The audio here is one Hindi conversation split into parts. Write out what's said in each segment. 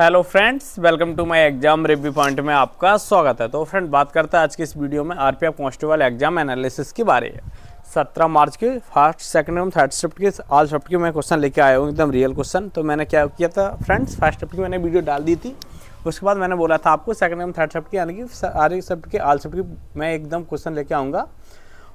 Hello friends, welcome to my exam review point में आपका स्वागत है। तो फ्रेंड, बात करते हैं आज की इस वीडियो में आरपीएफ कांस्टेबल एग्जाम एनालिसिस के बारे में। 17 मार्च के फर्स्ट सेकंड एवं थर्ड शिफ्ट के ऑल शिफ्ट के मैं क्वेश्चन लेके आया हूँ, एकदम रियल क्वेश्चन। तो मैंने क्या किया था फ्रेंड्स, फर्स्ट शिफ्ट की मैंने वीडियो डाल दी थी। उसके बाद मैंने बोला था आपको सेकंड एवं थर्ड शिफ्ट की यानी कि सारे शिफ्ट के ऑल शिफ्ट की मैं एकदम क्वेश्चन लेके आऊँगा।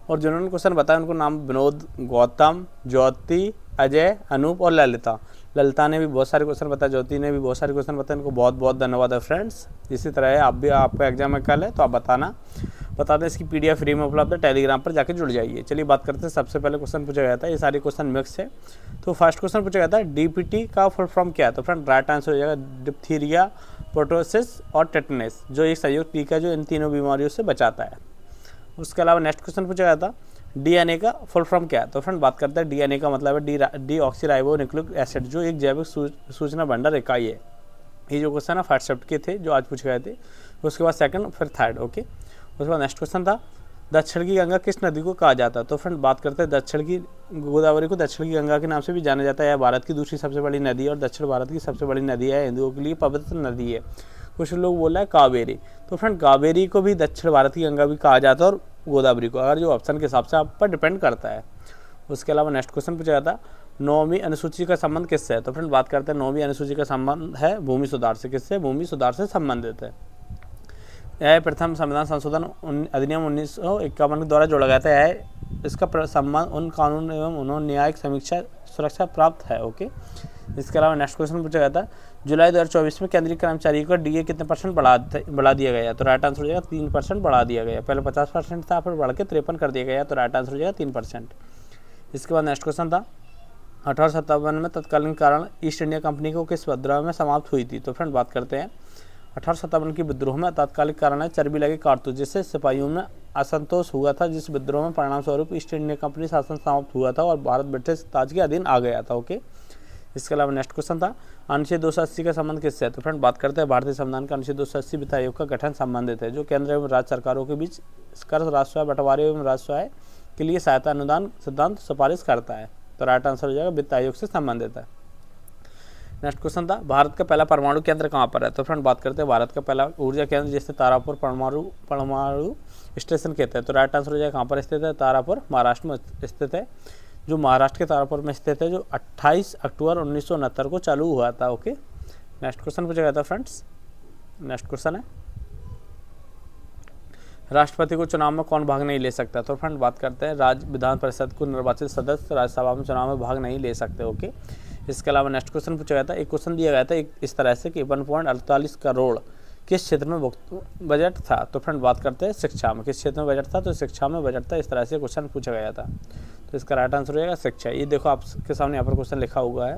और जिन्होंने क्वेश्चन बताया उनको नाम विनोद, गौतम, ज्योति, अजय, अनूप और ललिता। ललिता ने भी बहुत सारे क्वेश्चन बताए, ज्योति ने भी बहुत सारे क्वेश्चन बताए। इनको बहुत बहुत धन्यवाद है फ्रेंड्स। इसी तरह है, आप भी आपका एग्जाम में कल है तो आप बता दें। इसकी पीडीएफ फ्री में उपलब्ध है, टेलीग्राम पर जाकर जुड़ जाइए। चलिए बात करते हैं। सबसे पहले क्वेश्चन पूछा गया था, ये सारे क्वेश्चन मिक्स है। तो फर्स्ट क्वेश्चन पूछा गया था डीपीटी का फुल फॉर्म क्या है। तो फ्रेंड राइट आंसर हो जाएगा डिप्थीरिया, पोर्टोसिस और टेटनस, जो एक संयुक्त टीका जो इन तीनों बीमारियों से बचाता है। उसके अलावा नेक्स्ट क्वेश्चन पूछा गया था डीएनए का फुल फॉर्म क्या है। तो फ्रेंड बात करते हैं डीएनए का मतलब है डीऑक्सीराइबोन्यूक्लिक एसिड, जो एक जैविक सूचना भंडार इकाई है। ये जो क्वेश्चन है फर्स्ट शिफ्ट के थे जो आज पूछे गए थे। उसके बाद सेकंड फिर थर्ड। ओके, उसके बाद नेक्स्ट क्वेश्चन था दक्षिण की गंगा किस नदी को कहा जाता है। तो फ्रेंड बात करते हैं दक्षिण की गोदावरी को दक्षिण की गंगा के नाम से भी जाना जाता है। भारत की दूसरी सबसे बड़ी नदी है और दक्षिण भारत की सबसे बड़ी नदी है, हिंदुओं के लिए पवित्र नदी है। कुछ लोग बोल रहे हैं कावेरी। तो फ्रेंड कावेरी को भी दक्षिण भारत की गंगा भी कहा जाता है और गोदावरी को, अगर जो ऑप्शन के हिसाब से आप पर डिपेंड करता है। उसके अलावा नेक्स्ट क्वेश्चन पूछा जाता है 9वीं अनुसूची का संबंध किससे है। तो फ्रेंड बात करते हैं 9वीं अनुसूची का संबंध है भूमि सुधार से। किससे? भूमि सुधार से संबंधित है। यह प्रथम संविधान संशोधन अधिनियम 1951 के द्वारा जोड़ा गया था। यह इसका संबंध उन कानून एवं उन्होंने न्यायिक समीक्षा सुरक्षा प्राप्त है। ओके, इसके अलावा नेक्स्ट क्वेश्चन पूछा गया था जुलाई 2024 में केंद्रीय कर्मचारियों का डीए कितने % बढ़ा दिया गया। तो राइट आंसर हो जाएगा 3% बढ़ा दिया गया। पहले 50% था, फिर बढ़ के 53 कर दिया गया। तो राइट आंसर हो जाएगा 3%। इसके बाद नेक्स्ट क्वेश्चन था 1857 में तत्कालीन कारण ईस्ट इंडिया कंपनी को किस विद्रोह में समाप्त हुई थी। तो फ्रेंड बात करते हैं 1857 की विद्रोह में तात्कालिक कारण है चर्बी लगे कारतूस, जिससे सिपाहियों में असंतोष हुआ था। जिस विद्रोह में परिणाम स्वरूप ईस्ट इंडिया कंपनी शासन समाप्त हुआ था और भारत ब्रिटिश ताज के अधीन आ गया था। ओके, इसके अलावा नेक्स्ट क्वेश्चन था अनुच्छेद 280 का संबंध किससे है। तो फ्रेंड बात करते हैं भारतीय संविधान का अनुच्छेद 280 वित्त आयोग का गठन संबंधित है, जो केंद्र एवं राज्य सरकारों के बीच कर राजस्व बंटवारे एवं राजस्व के लिए सहायता अनुदान सिद्धांत सिफारिश करता है। तो राइट आंसर हो जाएगा वित्त आयोग से संबंधित है। नेक्स्ट क्वेश्चन था भारत का पहला परमाणु केंद्र कहाँ पर है। तो फ्रेंड बात करते हैं भारत का पहला ऊर्जा केंद्र जिसे तारापुर परमाणु स्टेशन कहते हैं। तो राइट आंसर हो जाएगा कहाँ पर स्थित है। तारापुर महाराष्ट्र में स्थित है, जो महाराष्ट्र के तारापुर में स्थित है, जो 28 अक्टूबर 1969 को चालू हुआ था। ओके, नेक्स्ट क्वेश्चन पूछा गया था फ्रेंड्स। नेक्स्ट क्वेश्चन है राष्ट्रपति को चुनाव में कौन भाग नहीं ले सकता। तो फ्रेंड बात करते हैं राज्य विधान परिषद को निर्वाचित सदस्य राज्यसभा में चुनाव में भाग नहीं ले सकते। ओके, इसके अलावा नेक्स्ट क्वेश्चन पूछा गया था, एक क्वेश्चन दिया गया था एक इस तरह से कि 1.48 करोड़ किस क्षेत्र में बजट था। तो फ्रेंड बात करते हैं शिक्षा में। किस क्षेत्र में बजट था। तो शिक्षा में बजट था। इस तरह से क्वेश्चन पूछा गया था। तो इसका राइट आंसर हो जाएगा शिक्षा। ये देखो आपके सामने यहाँ पर क्वेश्चन लिखा हुआ है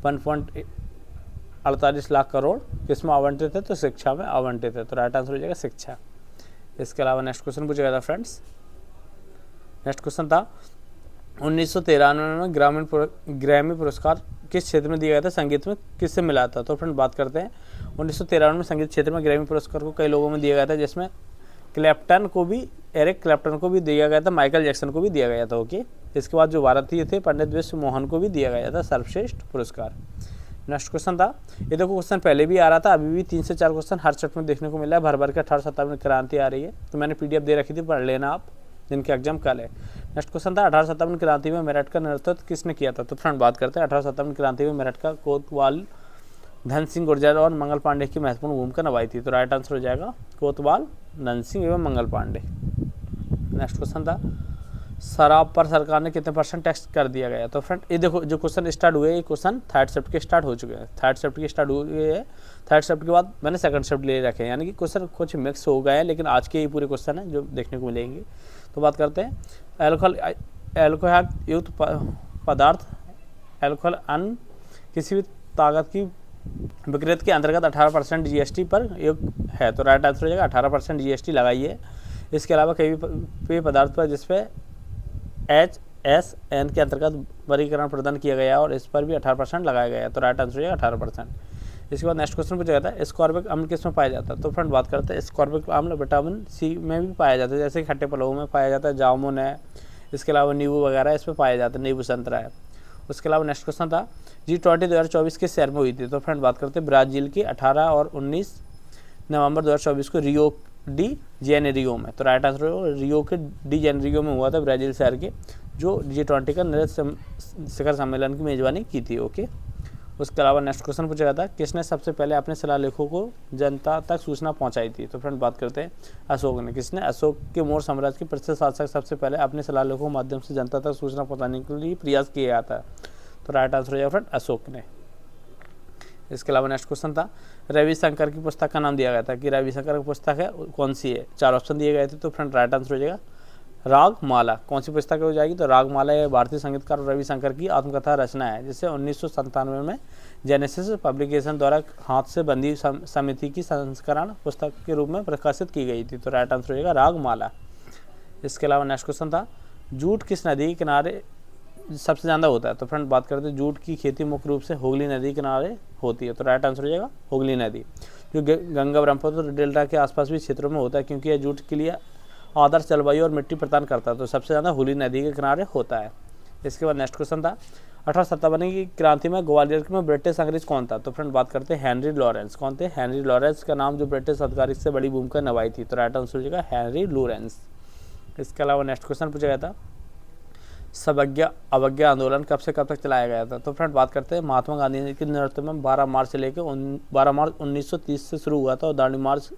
1.48 लाख करोड़ किस में आवंटित है। तो शिक्षा में आवंटित है। तो राइट आंसर हो जाएगा शिक्षा। इसके अलावा नेक्स्ट क्वेश्चन पूछा गया था फ्रेंड्स। नेक्स्ट क्वेश्चन था 1993 में ग्रैमी पुरस्कार किस क्षेत्र में दिया गया था, संगीत में किससे मिला था। तो फ्रेंड बात करते हैं 1993 में संगीत क्षेत्र में ग्रैमी पुरस्कार को कई लोगों में दिया गया था, जिसमें एरिक क्लैप्टन को भी दिया गया था, माइकल जैक्सन को भी दिया गया था। ओके, इसके बाद जो भारतीय थे पंडित विश्व मोहन को भी दिया गया था सर्वश्रेष्ठ पुरस्कार। नेक्स्ट क्वेश्चन था, ये देखो क्वेश्चन पहले भी आ रहा था, अभी भी 3 से 4 क्वेश्चन हर शिफ्ट में देखने को मिला है। भर के 1857 क्रांति आ रही है, तो मैंने पीडीएफ दे रखी थी, पढ़ लेना आप, जिनके एग्जाम कल है। नेक्स्ट क्वेश्चन था 1857 क्रांति में मेरठ का नेतृत्व किसने किया था। तो फ्रेंड बात करते हैं 1857 क्रांति में मेरठ का कोतवाल धन सिंह गुर्जर और मंगल पांडे की महत्वपूर्ण भूमिका निभाई थी। तो राइट आंसर हो जाएगा कोतवाल धन सिंह एवं मंगल पांडे। नेक्स्ट क्वेश्चन था शराब पर सरकार ने कितने % टैक्स कर दिया गया। तो फ्रेंड ये देखो जो क्वेश्चन स्टार्ट हुए, ये क्वेश्चन थर्ड शिफ्ट के स्टार्ट हो चुके हैं। थर्ड शिफ्ट के स्टार्ट हुए हैं, थर्ड शिफ्ट के बाद मैंने सेकंड शिफ्ट ले रखे हैं, यानी कि क्वेश्चन कुछ मिक्स हो गए हैं, लेकिन आज के ये पूरे क्वेश्चन हैं जो देखने को मिलेंगे। तो बात करते हैं एल्कोहल युक्त पदार्थ, एल्कोहल अन्न किसी भी ताकत की विक्रेता के अंतर्गत 18% जीएसटी पर युक्त है। तो राइट आंसर हो जाएगा 18% जीएसटी लगाइए। इसके अलावा कई पेय पदार्थ पर जिसपे HSN के अंतर्गत वर्गीकरण प्रदान किया गया और इस पर भी 18% लगाया गया है। तो राइट आंसर हो जाएगा 18%। इसके बाद नेक्स्ट क्वेश्चन पूछा जाता है स्कॉर्बिक अम्ल किस में पाया जाता है। तो फ्रेंड बात करते हैं स्कॉर्बिक अम्ल विटामिन सी में भी पाया जाता है, जैसे कि खट्टे पलों में पाया जाता है, जामुन है, इसके अलावा नींबू वगैरह इसमें पाया जाता है, नींबू संतरा है। उसके अलावा नेक्स्ट क्वेश्चन था G20 2024 किस शहर में हुई थी? तो फ्रेंड बात करते हैं ब्राज़ील की 18 और 19 नवंबर 2024 को रियो डी जेनेरियो में। तो राइट आंसर रियो के डी जेनेरियो में हुआ था, ब्राज़ील शहर के, जो G20 का नृत्य शिखर सम्मेलन की मेजबानी की थी। ओके, उसके अलावा नेक्स्ट क्वेश्चन पूछा गया था किसने सबसे पहले अपने शिलालेखों को जनता तक सूचना पहुंचाई थी? तो फ्रेंड बात करते हैं अशोक ने। किसने? अशोक के मौर्य साम्राज्य के प्रसिद्ध शासक सबसे पहले अपने शिलालेखों के माध्यम से जनता तक सूचना पहुंचाने के लिए प्रयास किया गया था। तो राइट आंसर हो जाएगा फ्रेंड अशोक ने। इसके अलावा नेक्स्ट क्वेश्चन था रविशंकर की पुस्तक का नाम दिया गया था कि रविशंकर की पुस्तक है कौन सी है? 4 ऑप्शन दिए गए थे। तो फ्रेंड राइट आंसर हो जाएगा रागमाला। कौन सी पुस्तक हो जाएगी? तो रागमाला यह भारतीय संगीतकार रविशंकर की आत्मकथा रचना है, जिसे 1997 में जेनेसिस पब्लिकेशन द्वारा हाथ से बंदी समिति की संस्करण पुस्तक के रूप में प्रकाशित की गई थी। तो राइट आंसर हो जाएगा रागमाला। इसके अलावा नेक्स्ट क्वेश्चन था जूट किस नदी के किनारे सबसे ज़्यादा होता है? तो फ्रेंड बात करते हैं जूट की खेती मुख्य रूप से हुगली नदी के किनारे होती है। तो राइट आंसर हो जाएगा हुगली नदी, जो गंगा ब्रह्मपुत्र डेल्टा के आसपास भी क्षेत्रों में होता है, क्योंकि यह जूट के लिए आदर्श जलवायु और मिट्टी प्रदान करता है। तो सबसे ज़्यादा हुगली नदी के किनारे होता है। इसके बाद नेक्स्ट क्वेश्चन था 1857 की क्रांति में ग्वालियर में ब्रिटिश अंग्रेज कौन था? तो फ्रेंड बात करते हैं हेनरी लॉरेंस। कौन थे? हेनरी लॉरेंस का नाम, जो ब्रिटिश अधिकारी से बड़ी भूमिका निभाई थी। तो राइट आंसर हो जाएगा हेनरी लॉरेंस। इसके अलावा नेक्स्ट क्वेश्चन पूछा गया था सवज्ञा अवज्ञा आंदोलन कब से कब तक चलाया गया था? तो फ्रेंड बात करते हैं महात्मा गांधी के नेतृत्व में 12 मार्च से लेकर 12 मार्च 1930 से शुरू हुआ था और दांडी मार्च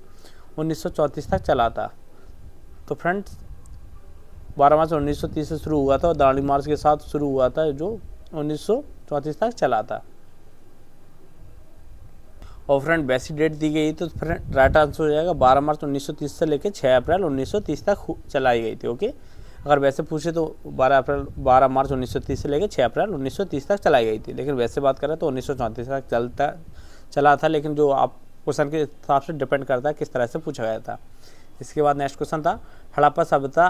1934 तक चला था। तो फ्रेंड्स 12 मार्च 1930 से शुरू हुआ था और दांडी मार्च के साथ शुरू हुआ था, जो 1934 तक चला था। और फ्रेंड वैसी डेट दी गई तो फ्रेंड राइट आंसर हो जाएगा 12 मार्च 1930 से लेकर 6 अप्रैल 1930 तक चलाई गई थी। ओके, अगर वैसे पूछे तो 12 मार्च 1930 से लेकर 6 अप्रैल 1930 तक चलाई गई थी, लेकिन वैसे बात करें तो 1934 तक चला था, लेकिन जो आप क्वेश्चन के हिसाब से डिपेंड करता है किस तरह से पूछा गया था। इसके बाद नेक्स्ट क्वेश्चन था हड़प्पा सभ्यता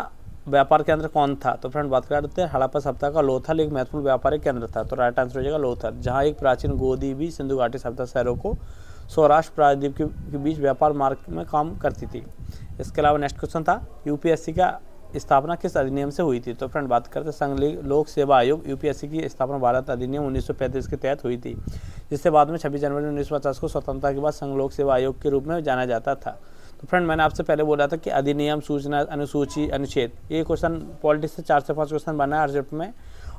व्यापार केंद्र कौन था? तो फ्रेंड बात करते हैं हड़प्पा सभ्यता का लोथल एक महत्वपूर्ण व्यापारिक केंद्र था। तो राइट आंसर हो जाएगा लोथल, जहाँ एक प्राचीन गोदीबी सिंधु घाटी सभ्यता शहरों को सौराष्ट्र प्रायद्वीप के बीच व्यापार मार्ग में काम करती थी। इसके अलावा नेक्स्ट क्वेश्चन था यूपीएससी का स्थापना किस अधिनियम से हुई थी? तो फ्रेंड बात करते हैं संघ लोक सेवा आयोग यूपीएससी की स्थापना भारत अधिनियम 1935 के तहत हुई थी, जिससे बाद में 26 जनवरी 1950 को स्वतंत्रता के बाद संघ लोक सेवा आयोग के रूप में जाना जाता था। तो फ्रेंड मैंने आपसे पहले बोला था कि अधिनियम, सूचना, अनुसूची, अनुच्छेद, ये क्वेश्चन पॉलिटिक्स से 4 से 5 क्वेश्चन बना है हर शिफ्ट में,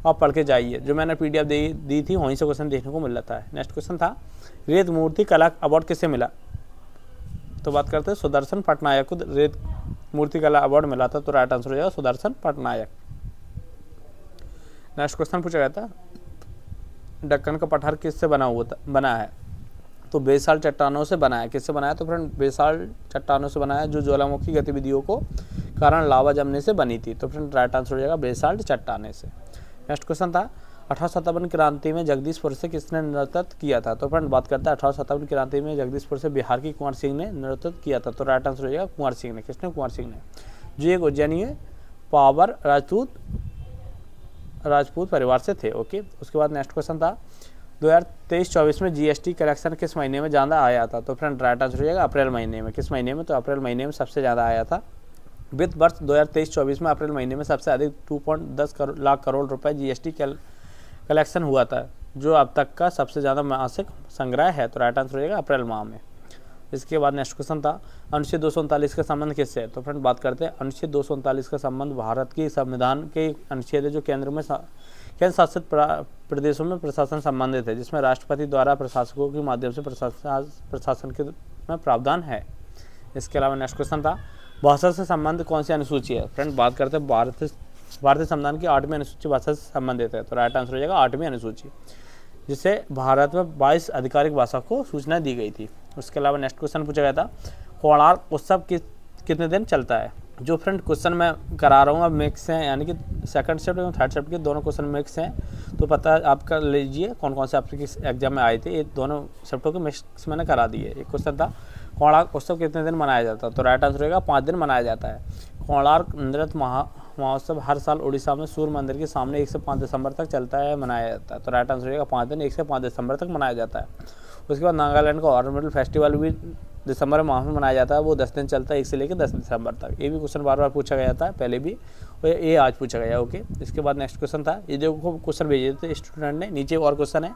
आप पढ़ के जाइए। जो मैंने पीडीएफ दी थी वहीं से क्वेश्चन देखने को मिल जाता है। नेक्स्ट क्वेश्चन था रेत मूर्ति कला अवार्ड किसे मिला? तो बात करते हैं सुदर्शन पटनायक को रेत मूर्ति कला अवार्ड मिला था। तो राइट आंसर हो जाएगा सुदर्शन पटनायक। नेक्स्ट क्वेश्चन पूछा गया था दक्कन का पठार किससे बना है? तो बेसाल्ट चट्टानों से बना है। किससे बना है? तो फ्रेंड बेसाल्ट चट्टानों से बना है, जो ज्वालामुखी गतिविधियों को कारण लावा जमने से बनी थी। तो फ्रेंड राइट आंसर हो जाएगा बेसाल्ट चट्टाने से। नेक्स्ट क्वेश्चन था 1857 क्रांति में जगदीशपुर से किसने नेतृत्व किया था? तो फ्रेंड बात करता है 1857 क्रांति में जगदीशपुर से बिहार की कुंवर सिंह ने नेतृत्व किया था। तो राइट आंसर हो जाएगा कुंवर सिंह ने। किसने? कुंवर सिंह ने, जो एक उज्जैनी पावर राजपूत परिवार से थे। ओके, उसके बाद नेक्स्ट क्वेश्चन था 2023-24 में जीएसटी कलेक्शन किस महीने में ज़्यादा आया था? तो फ्रेंड राइट आंसर हो जाएगा अप्रैल महीने में। किस महीने में? तो अप्रैल महीने में सबसे ज़्यादा आया था। वित्त वर्ष 2023-24 में अप्रैल महीने में सबसे अधिक 2.10 लाख करोड़ रुपए जीएसटी कलेक्शन हुआ था, जो अब तक का सबसे ज़्यादा मासिक संग्रह है। तो राइट आंसर हो जाएगा अप्रैल माह में। इसके बाद नेक्स्ट क्वेश्चन था अनुच्छेद 239 का संबंध किससे है? तो फ्रेंड बात करते हैं अनुच्छेद 239 का संबंध भारत के संविधान के अनुच्छेद है, जो केंद्र शासित प्रदेशों में प्रशासन संबंधित है, जिसमें राष्ट्रपति द्वारा प्रशासकों के माध्यम से प्रशासन के में प्रावधान है। इसके अलावा नेक्स्ट क्वेश्चन था भाषा से संबंध कौन सी अनुसूची है? फ्रेंड बात करते हैं भारतीय संविधान की 8वीं अनुसूची भाषा से संबंधित है। तो राइट आंसर हो जाएगा 8वीं अनुसूची, जिससे भारत में 22 आधिकारिक भाषा को सूचना दी गई थी। उसके अलावा नेक्स्ट क्वेश्चन पूछा गया था कोणार्क उत्सव कितने दिन चलता है? जो फ्रेंड क्वेश्चन मैं करा रहा हूँ अब मिक्स हैं, यानी कि सेकंड शिफ्ट और थर्ड शिफ्ट के दोनों क्वेश्चन मिक्स हैं, तो पता आप कर लीजिए कौन कौन से आपके किस एग्जाम में आए थे। ये दोनों शिफ्टों के मिक्स मैंने करा दिए। एक क्वेश्चन था कोणार्क उत्सव कितने दिन मनाया जाता है? तो राइट आंसर रहेगा 5 दिन मनाया जाता है। कोणार्क नृत्य महोत्सव हर साल उड़ीसा में सूर्य मंदिर के सामने 1 से 5 दिसंबर तक चलता है, मनाया जाता है। तो राइट आंसर रहेगा 5 दिन, 1 से 5 दिसंबर तक मनाया जाता है। उसके बाद नागालैंड का हॉर्नबिल फेस्टिवल भी दिसंबर माह में मनाया जाता है, वो 10 दिन चलता है, 1 से लेकर 10 दिसंबर तक। ये भी क्वेश्चन बार बार पूछा गया था पहले भी, और ये आज पूछा गया। ओके, इसके बाद नेक्स्ट क्वेश्चन था, ये देखो क्वेश्चन भेजे थे स्टूडेंट ने, नीचे और क्वेश्चन है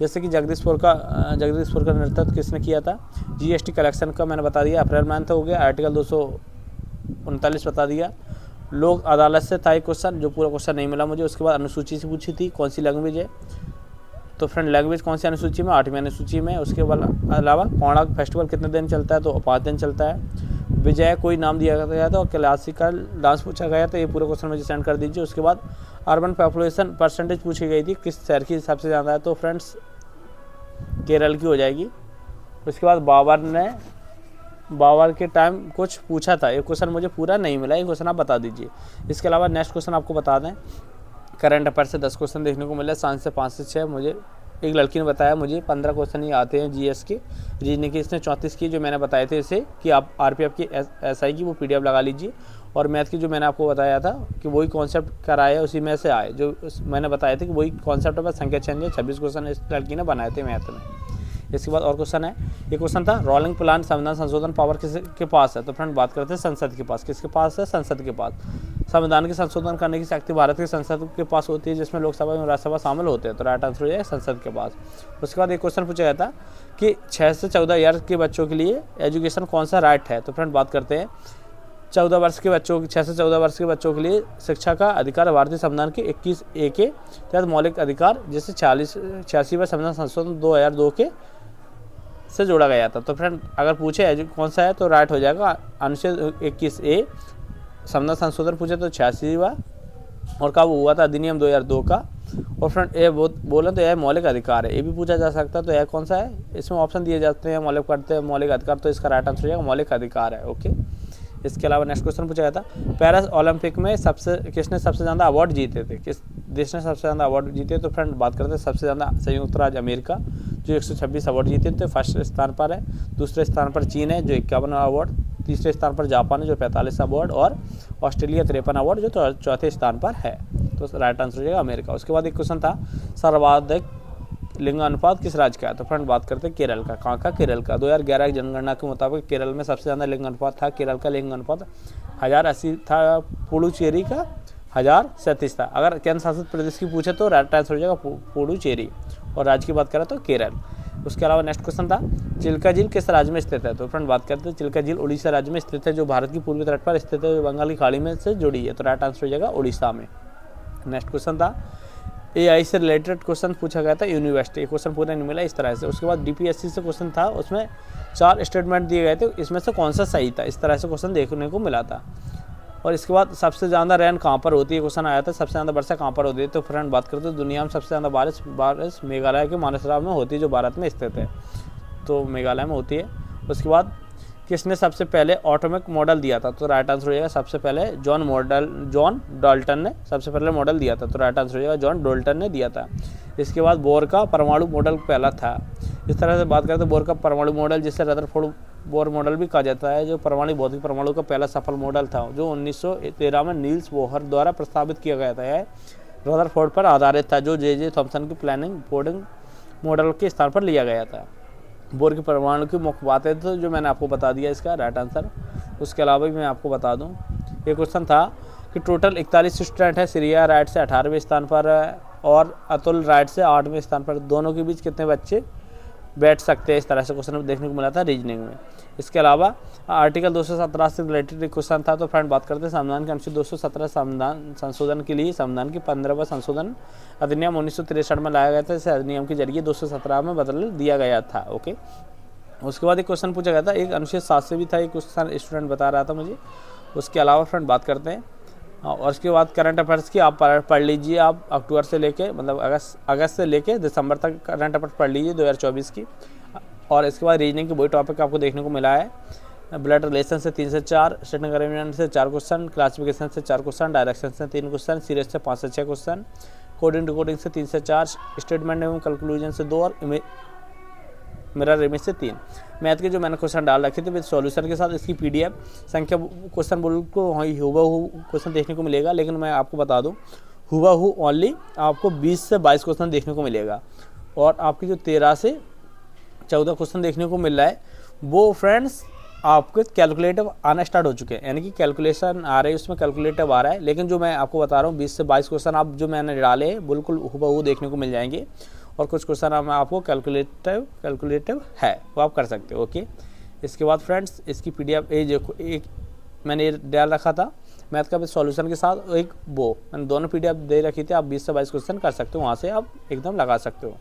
जैसे कि जगदीशपुर का नेतृत्व किसने किया था। जीएसटी कलेक्शन का मैंने बता दिया, अप्रैल मंथ हो गया। आर्टिकल 239 बता दिया। लोक अदालत से था एक क्वेश्चन, जो पूरा क्वेश्चन नहीं मिला मुझे। उसके बाद अनुसूची से पूछी थी कौन सी लैंग्वेज है, तो फ्रेंड लैंग्वेज कौन सी अनुसूची में, 8वीं अनुसूची में। उसके अलावा कोणार्क फेस्टिवल कितने दिन चलता है, तो 5 दिन चलता है। विजय कोई नाम दिया गया था और क्लासिकल डांस पूछा गया था। ये पूरा क्वेश्चन मुझे सेंड कर दीजिए। उसके बाद अर्बन पॉपुलेशन परसेंटेज पूछी गई थी, किस शहर की सबसे ज़्यादा है, तो फ्रेंड्स केरल की हो जाएगी। उसके बाद बाबर के टाइम कुछ पूछा था, ये क्वेश्चन मुझे पूरा नहीं मिला, ये क्वेश्चन आप बता दीजिए। इसके अलावा नेक्स्ट क्वेश्चन आपको बता दें, करंट अफेयर से 10 क्वेश्चन देखने को मिला, साइंस से 5 से 6। मुझे एक लड़की ने बताया मुझे 15 क्वेश्चन ही आते हैं जीएस के, रीजनिंग के इसने 34 की जो मैंने बताए थे इसे कि आप आरपीएफ की एसआई की वो पीडीएफ लगा लीजिए। और मैथ की जो मैंने आपको बताया था कि वही कॉन्सेप्ट कराए उसी में से आए, जो मैंने बताए थे कि वही कॉन्सेप्ट पर संख्या चेंज है। 26 क्वेश्चन इस लड़की ने बनाए थे मैथ में। इसके बाद और क्वेश्चन है, ये क्वेश्चन था रोलिंग प्लान संविधान संशोधन पावर किसके पास है, तो फ्रेंड बात करते हैं संसद के पास। किसके पास है, संसद के पास। संविधान के संशोधन करने की शक्ति भारत के संसद के पास होती है, जिसमें लोकसभा एवं राज्यसभा शामिल होते हैं, तो राइट आंसर हो जाए संसद के पास। उसके बाद एक क्वेश्चन पूछा गया था कि 6 से 14 ईयर के बच्चों के लिए एजुकेशन कौन सा राइट है, तो फ्रेंड बात करते हैं 14 वर्ष के बच्चों, 6 से 14 वर्ष के बच्चों के लिए शिक्षा का अधिकार भारतीय संविधान के 21A के तहत मौलिक अधिकार, जिसे 86वां संविधान संशोधन 2002 के से जोड़ा गया था। तो फ्रेंड अगर पूछे कौन सा है तो राइट हो जाएगा अनुच्छेद 21A। संविधान संशोधन पूछे तो 86वां, और कब हुआ था, अधिनियम 2002 का। और फ्रेंड ये बोले तो यह मौलिक अधिकार है, ये भी पूछा जा सकता है, तो यह कौन सा है, इसमें ऑप्शन दिए जाते हैं मौलिक करते हैं मौलिक अधिकार, तो इसका राइट आंसर हो जाएगा मौलिक अधिकार है। ओके, इसके अलावा नेक्स्ट क्वेश्चन पूछा गया था, पेरिस ओलंपिक में किसने सबसे ज़्यादा अवार्ड जीते थे, किस देश ने सबसे ज़्यादा अवार्ड जीते, तो फ्रेंड बात करते हैं सबसे ज़्यादा संयुक्त राज्य अमेरिका जो 126 अवार्ड जीते थे, फर्स्ट स्थान पर है। दूसरे स्थान पर चीन है जो 51 अवार्ड, तीसरे स्थान पर जापान है जो 45 अवार्ड, और ऑस्ट्रेलिया 53 अवार्ड जो चौथे स्थान पर है, तो राइट आंसर हो जाएगा अमेरिका। उसके बाद एक क्वेश्चन था, सर्वाधिक लिंग अनुपात किस राज्य का है, तो फ्रेंड बात करते हैं केरल का। कहाँ का, केरल का। 2011 की जनगणना के मुताबिक केरल में सबसे ज़्यादा लिंग अनुपात था। केरल का लिंग अनुपात 1080 था, पुडुचेरी का 1037 था। अगर केंद्र शासित प्रदेश की पूछे तो राइट आंसर हो जाएगा पुडुचेरी, और राज्य की बात करें तो केरल। उसके अलावा नेक्स्ट क्वेश्चन था, चिल्का झील किस राज्य में स्थित है, तो फ्रेंड बात करते हैं चिल्का झील उड़ीसा राज्य में स्थित है, जो भारत की पूर्वी तट पर स्थित है, बंगाल की खाड़ी में से जुड़ी है, तो राइट आंसर हो जाएगा उड़ीसा में। नेक्स्ट क्वेश्चन था, एआई से रिलेटेड क्वेश्चन पूछा गया था यूनिवर्सिटी, क्वेश्चन पूरा नहीं मिला इस तरह से। उसके बाद डीपीएससी से क्वेश्चन था, उसमें 4 स्टेटमेंट दिए गए थे, इसमें से कौन सा सही था, इस तरह से क्वेश्चन देखने को मिला था। और इसके बाद सबसे ज़्यादा रेन कहाँ पर होती है, क्वेश्चन आया था सबसे ज़्यादा वर्षा कहाँ पर होती है, तो फ्रेंड बात करते हैं दुनिया में सबसे ज़्यादा बारिश मेघालय के मानसरोवर में होती है, जो भारत में स्थित है, तो मेघालय में होती है। उसके बाद किसने सबसे पहले ऑटोमिक मॉडल दिया था, तो राइट आंसर हो जाएगा सबसे पहले जॉन डाल्टन ने सबसे पहले मॉडल दिया था, तो राइट आंसर हो जाएगा जॉन डाल्टन ने दिया था। इसके बाद बोर का परमाणु मॉडल पहला था। इस तरह से बात करते हैं बोर का परमाणु मॉडल, जिसे रदरफोर्ड बोर मॉडल भी कहा जाता है, जो भौतिक परमाणु का पहला सफल मॉडल था, जो 1913 में नील्स बोहर द्वारा प्रस्तावित किया गया था। यह रदरफोर्ड पर आधारित था, जो जे थॉमसन की प्लानिंग बोर्डिंग मॉडल के स्थान पर लिया गया था। बोर के परमाणु की मुख्य बातें तो जो मैंने आपको बता दिया इसका राइट आंसर। उसके अलावा भी मैं आपको बता दूं, ये क्वेश्चन था कि टोटल 41 स्टूडेंट है, सीरिया राइट से 18वें स्थान पर और अतुल राइट से 8वें स्थान पर, दोनों के बीच कितने बच्चे बैठ सकते हैं, इस तरह से क्वेश्चन देखने को मिला था रीजनिंग में। इसके अलावा आर्टिकल 217 से रिलेटेड क्वेश्चन था, तो फ्रेंड बात करते हैं संविधान के अनुच्छेद 217 संविधान संशोधन के लिए संविधान के 15वां संशोधन अधिनियम 1963 में लाया गया था, इसे अधिनियम के जरिए 217 में बदल दिया गया था। ओके, उसके बाद एक क्वेश्चन पूछा गया था, एक अनुच्छेद 7 से भी था, एक क्वेश्चन स्टूडेंट बता रहा था मुझे। उसके अलावा फ्रेंड बात करते हैं और उसके बाद करंट अफेयर्स की आप पढ़ लीजिए, आप अक्टूबर से लेके मतलब अगस्त से लेके दिसंबर तक करंट अफेयर्स पढ़ लीजिए 2024 की। और इसके बाद रीजनिंग के वही टॉपिक आपको देखने को मिला है, ब्लड रिलेशन से 3 से 4, स्टेटिंग अरेंजमेंट से 4 क्वेश्चन, क्लासिफिकेशन से 4 क्वेश्चन, डायरेक्शन से 3 क्वेश्चन, सीरीज से 5 से 6 क्वेश्चन, कोडिंग डिकोडिंग से 3 से 4, स्टेटमेंट एवं कंक्लूजन से 2 और मिरर इमेज से 3। मैथ के जो मैंने क्वेश्चन डाल रखे थे विद सॉल्यूशन के साथ, इसकी पीडीएफ संख्या क्वेश्चन बोल को हूबहू क्वेश्चन देखने को मिलेगा, लेकिन मैं आपको बता दूं हूबहू ओनली आपको 20 से 22 क्वेश्चन देखने को मिलेगा, और आपकी जो 13 से 14 क्वेश्चन देखने को मिल रहा है वो फ्रेंड्स आपको कैलकुलेटिव आना स्टार्ट हो चुके हैं, यानी कि कैलकुलेशन आ रही है, उसमें कैलकुलेटिव आ रहा है। लेकिन जो मैं आपको बता रहा हूँ 20 से 22 क्वेश्चन आप जो मैंने डाले बिल्कुल हूबहू देखने को मिल जाएंगे, और कुछ क्वेश्चन आपको कैलकुलेटिव है वो आप कर सकते हो। ओके, इसके बाद फ्रेंड्स इसकी PDF एक मैंने डाल रखा था मैथ का सॉल्यूशन के साथ, एक वो मैंने दोनों PDF दे रखी थी। आप 20 से 22 क्वेश्चन कर सकते हो, वहाँ से आप एकदम लगा सकते हो।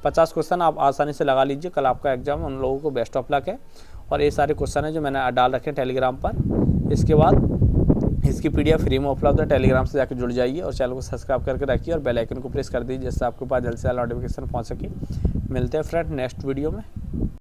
50 क्वेश्चन आप आसानी से लगा लीजिए, कल आपका एग्जाम। उन लोगों को बेस्ट ऑफ लक है। और ये सारे क्वेश्चन है जो मैंने डाल रखे हैं टेलीग्राम पर। इसके बाद इसकी PDF फ्री में उपलब्ध है, टेलीग्राम से जाकर जुड़ जाइए और चैनल को सब्सक्राइब करके रखिए और बेल आइकन को प्रेस कर दीजिए, जिससे आपके पास जल्द से जल्द नोटिफिकेशन पहुँच सके। मिलते हैं फ्रेंड नेक्स्ट वीडियो में।